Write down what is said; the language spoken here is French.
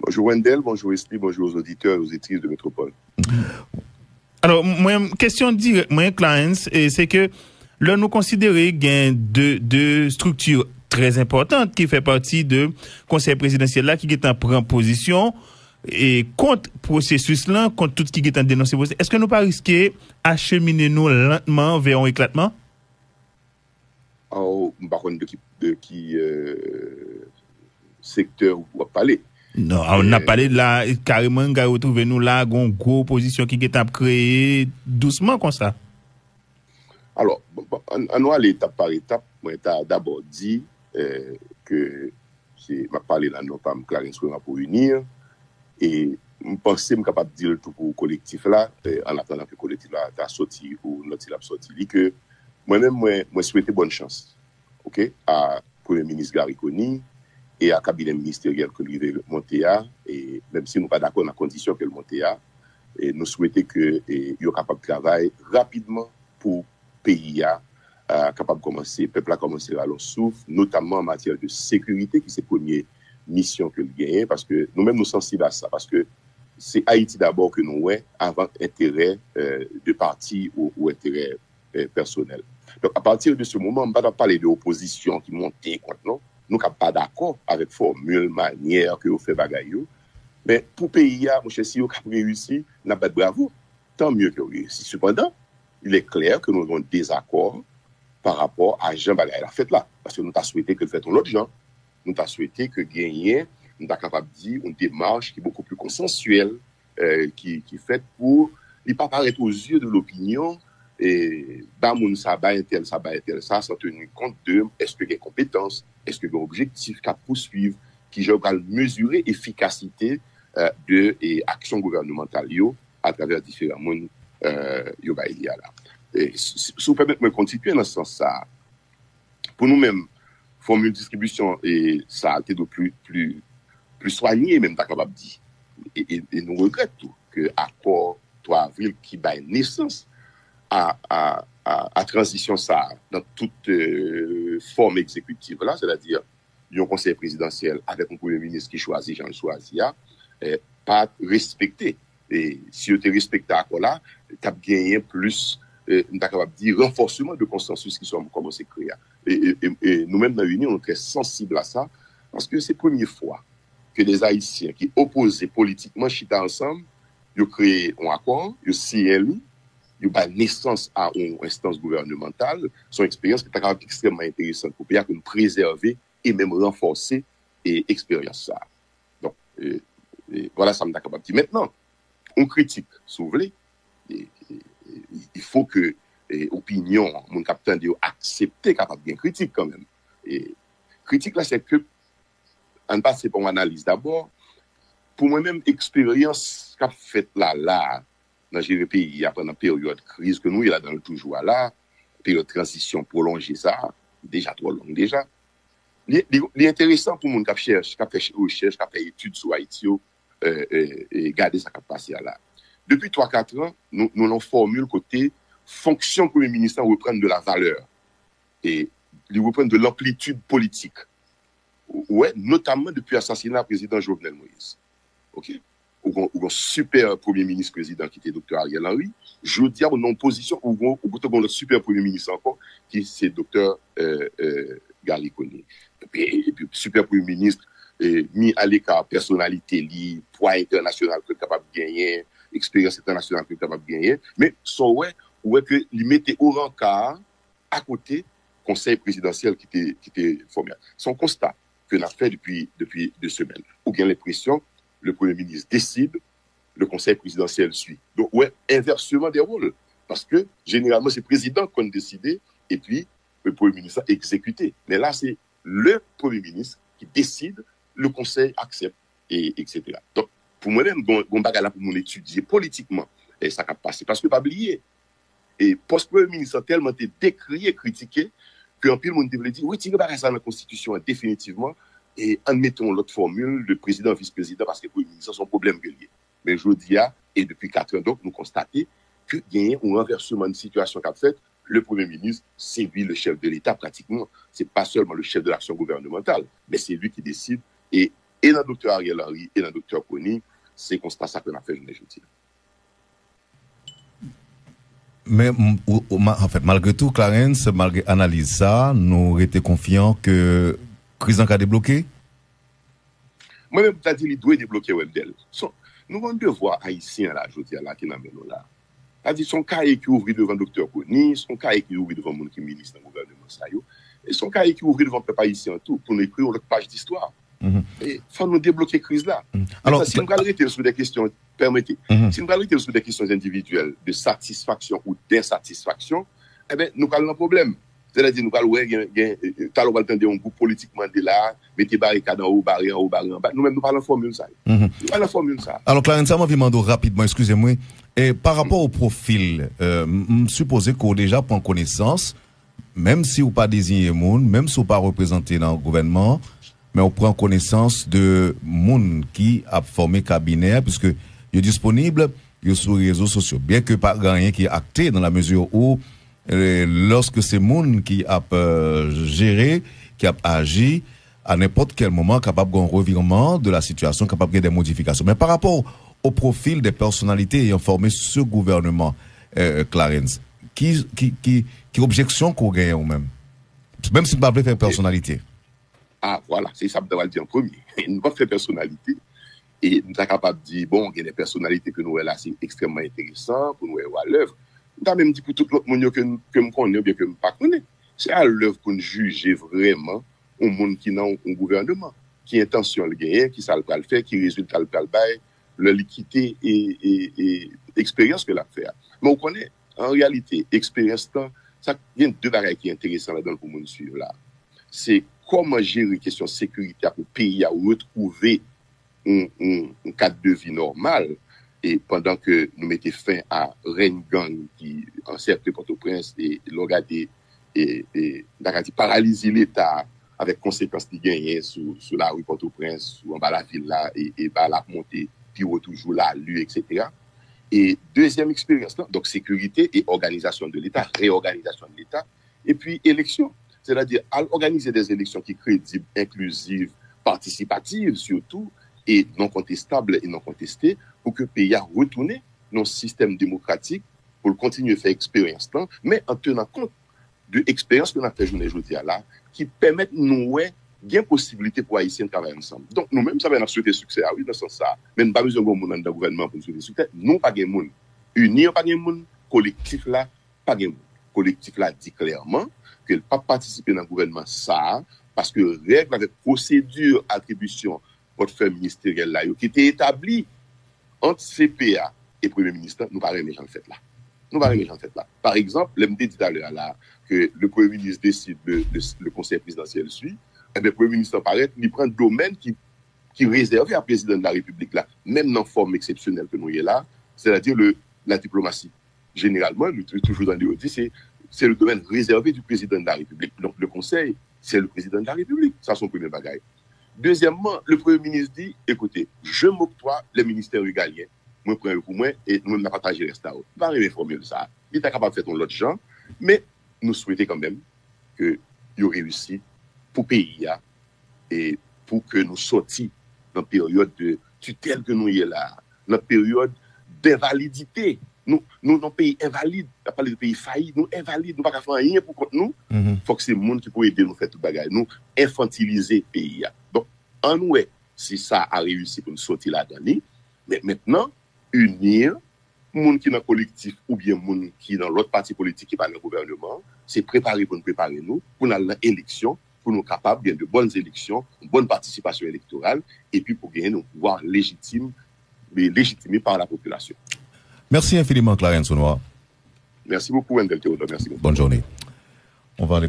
Bonjour Wendell, bonjour Esprit, bonjour aux auditeurs et aux auditrices de Métropole. Alors, moi, question directe, moi, Clarence, c'est que là, nous considérons qu'il y a deux structures très importantes qui font partie de conseil présidentiel là, qui est en prendre position et contre processus là, contre tout ce qui est en dénoncé. Est-ce que nous pas risquer acheminer nous lentement vers un éclatement? Par contre, de qui secteur où on va parler? Non, on a parlé de là, carrément, on a retrouvé nous là, une grosse opposition qui est créée doucement comme ça. Alors, on va aller étape par étape. Moi, tu as d'abord dit que je parlé là, non pas Clarence pour unir. Et je pense que je suis capable de dire le tout pour le collectif là, en attendant que le collectif là a sorti ou notre il a sorti. Que moi-même, moi souhaite bonne chance, ok, à Premier ministre Gary Coney et à cabinet ministériel que lui veut monter à, et même si nous pas d'accord dans la condition que le monter à, et nous souhaitons que il soit capable de travailler rapidement pour pays capable de commencer, peuple a commencé à leur souffle, notamment en matière de sécurité, qui c'est la première mission que le gagne, parce que nous-mêmes nous sensibles à ça, parce que c'est Haïti d'abord que nous ouais, avant intérêt de parti ou intérêt personnel. Donc à partir de ce moment, on ne va pas parler de l'opposition qui montait contre nous, nous ne sommes pas d'accord avec formule, manière que vous faites bagaille. Mais pour pays, mon cher, si vous avez réussi, n'a pas de bravo, tant mieux que vous réussi. Cependant, il est clair que nous avons un désaccord par rapport à Jean Bagaille la fête là. Parce que nous avons souhaité que le fait l'autre gens. Nous avons souhaité que gagner, nous sommes capables de dire une démarche qui est beaucoup plus consensuelle, qui est faite pour ne pas paraître aux yeux de l'opinion, et bah moun ça ba tel ça sans tenir compte de est-ce que il y a compétences, est-ce que il y a objectif qu'à poursuivre, qui je va mesurer efficacité de et action gouvernementale à travers différents mondes yo ba il y a là. Et si vous permettez de continuer dans ce sens ça, pour nous-mêmes formule distribution et ça a été de plus soigné même t'as capable dire et nous regrettons tout que accord 3 avril qui bat naissance à transition ça dans toute forme exécutive là, c'est-à-dire un conseil présidentiel avec un premier ministre qui choisit Jean Choisia, pas respecté. Et si tu respecté accord là, tu as gagné plus capable de dire renforcement de consensus qui sont commencé à créer. Et nous-mêmes dans l'Union, on est très sensibles à ça parce que c'est la première fois que les Haïtiens qui opposaient politiquement chita ensemble, ils ont créé un accord, ils ont signé, il y a naissance à une instance gouvernementale, son expérience qui est extrêmement intéressante pour pouvoir nous préserver et même renforcer l'expérience ça. Donc, voilà ça me capable de dire. Maintenant, on critique, si vous voulez, il faut que l'opinion, mon capitaine, de accepter capable de critique quand même. Et critique là, c'est que, on passe pour une analyse d'abord, pour moi-même, expérience qu'a fait là, dans le pays, pendant la période de crise que nous, il a dans le toujours là, période de transition prolongée, ça, déjà trop long déjà. L'intéressant pour mon qui cherche, qui fait recherche, qui fait études sur Haïti, et garder ça qui passé là. Depuis 3-4 ans, nous l'on formule côté fonction Premier ministre reprendre de la valeur et reprendre de l'amplitude politique. Ouais, notamment depuis l'assassinat du président Jovenel Moïse. OK? Ou un super premier ministre président qui était Dr. Ariel Henry, je dis on est en position où le super premier ministre encore qui c'est Dr. Gary Coney. Et puis super premier ministre mis à l'écart personnalité li poids international que capable de gagner, expérience internationale que capable de gagner, mais so ouais que il mettait au rencard à côté conseil présidentiel qui était formé. Son constat que n'a fait depuis 2 semaines. Ou bien l'impression le Premier ministre décide, le Conseil présidentiel suit. Donc, ouais, inversement des rôles. Parce que, généralement, c'est le président qui a décidé, et puis, le Premier ministre a exécuté. Mais là, c'est le Premier ministre qui décide, le Conseil accepte, et etc. Donc, pour moi-même, on va là pour étudier politiquement, et ça va passer. Parce que, pas oublier, et post-Premier ministre a tellement été décrié, critiqué, qu'un pile, monde devait dire, oui, tirez pas ça dans la Constitution, définitivement, et admettons l'autre formule de président, vice-président, parce que pour les ministres, c'est un problème que lié. Mais je dis, et depuis 4 ans, donc, nous constatons qu'il y a un renversement de situation qu'a fait. Le Premier ministre, c'est lui le chef de l'État pratiquement. C'est pas seulement le chef de l'action gouvernementale, mais c'est lui qui décide. Et et dans le docteur Ariel Henry et dans le docteur Kony, c'est constat ça qu'on a fait aujourd'hui. Mais en fait, malgré tout, Clarence, malgré analyse ça, nous étions confiants que la crise a débloqué. Moi-même, je dit, il doit débloquer Weldel. Nous avons un devoir haïtien là, je dis là, qui nous amène là. C'est-à-dire, son cas qui ouvre devant le docteur Kony, son cas qui ouvre devant le monde qui est ministre dans le gouvernement, et son cas qui ouvre devant le peuple haïtien tout, pour nous écrire une page d'histoire. Et il faut nous débloquer la crise là. Alors, si nous allons arrêter sur des questions, permettez, si nous allons arrêter sur des questions individuelles de satisfaction ou d'insatisfaction, eh bien, nous avons un problème. C'est-à-dire, nous allons entendre un groupe politique Mandela, mettez barricade en haut, barricade en haut, barricade en bas. Nous-mêmes, nous parlons de formule ça. Nous parlons de formule ça. Alors, Clarence, ça m'a demandé rapidement, excusez-moi. Et par rapport au profil, je suppose qu'on déjà prend connaissance, même si vous pas désigné monde, même si vous pas représenté dans le gouvernement, mais on prend connaissance de monde qui a formé cabinet, puisque il est disponible sur les réseaux sociaux. Bien que pas rien qui est acté dans la mesure où, lorsque c'est monde qui a géré, qui a agi, à n'importe quel moment, capable d'un revirement de la situation, capable de des modifications. Mais par rapport au profil des personnalités ayant formé ce gouvernement, Clarence, qui objection qu'on gagne ou même si vous ne pouvez pas faire personnalité. Ah, voilà, c'est ça que je dois le dire en premier. Nous ne pouvons pas faire personnalité. Et nous sommes capables de dire, bon, il y a des personnalités que nous avons là, c'est extrêmement intéressant pour nous à l'œuvre. Nous avons même dit pour tout l'autre monde que nous connaissons ou bien que nous ne connaissons pas. C'est à l'œuvre qu'on juge vraiment au monde qui n'a un gouvernement, qui intention le gagner, qui ça le faire, qui résultat le bail, le liquidité et expérience que l'a fait. Mais on connaît, en réalité, expérience, ça vient de deux bagages qui sont intéressants là-dedans pour nous suivre là. C'est comment gérer les questions de sécurité pour le pays à retrouver un cadre de vie normal. Et pendant que nous mettons fin à Reine Gang qui encercle Port-au-Prince et l'organe et paralyser l'État avec conséquences qui gagnent sur la rue Port-au-Prince ou en bas la ville là et bas la montée puis toujours là, lui, etc. Et deuxième expérience, donc sécurité et organisation de l'État, réorganisation de l'État, et puis élection. C'est-à-dire organiser des élections qui sont crédibles, inclusives, participatives surtout, et non contestables et non contestées, pour que le pays a retourné dans un système démocratique pour continuer à faire expérience, mais en tenant compte de l'expérience qu'on a fait aujourd'hui là, qui permettent nous bien possibilité pour Haïtiens de travailler ensemble. Donc nous-mêmes, ça va nous souhaiter succès, oui, dans ce sens ça. Mais nous n'avons pas besoin de monde dans le gouvernement pour nous souhaiter succès. Nous, pas de monde. Unir, pas de monde. Collectif là, pas de monde. Collectif là dit clairement que ne pas participer dans le gouvernement ça, parce que règle avec procédure, attribution, portefeuille ministériel là, qui était établi entre CPA et Premier ministre, nous ne parlons pas de fait là. Nous ne parlons pas de fait là. Par exemple, l'MD dit à l'heure là que le Premier ministre décide le conseil présidentiel suit, et bien le Premier ministre paraît, il prend un domaine qui est réservé à la président de la République là, même dans la forme exceptionnelle que nous y est là, c'est-à-dire la diplomatie. Généralement, toujours dans les audits, c'est le domaine réservé du président de la République. Donc le conseil, c'est le président de la République. Ça, c'est son premier bagage. Deuxièmement, le Premier ministre dit, écoutez, je m'octroie les ministères régaliens, moi prends pour moi, et nous n'avons pas partagé le reste à eux. Il va arriver formule ça. Il est capable de faire ton l'autre genre, mais nous souhaitons quand même qu'il y ait réussi pour le pays, et pour que nous sortions dans la période de tutelle que nous y est là, dans la période d'invalidité. Nous, dans pays invalide, on a parlé de pays failli, nous invalides, nous ne pouvons pas faire rien pour contre nous. Il faut que c'est le monde qui peut aider nous à faire tout le bagage. Nous infantiliser le pays. Donc, en nous, si ça a réussi pour nous sortir là-dedans, mais maintenant, unir les gens qui sont dans le collectif ou bien les gens qui sont dans l'autre parti politique qui est dans le gouvernement, c'est préparer pour nous préparer nous, pour aller dans l'élection, pour nous capables de bonnes élections, une bonne participation électorale, et puis pour gagner nos pouvoirs légitimes, mais légitimés par la population. Merci infiniment, Clarence Sonoir. Merci beaucoup, Wendell Théodore. Merci beaucoup. Bonne journée. On va aller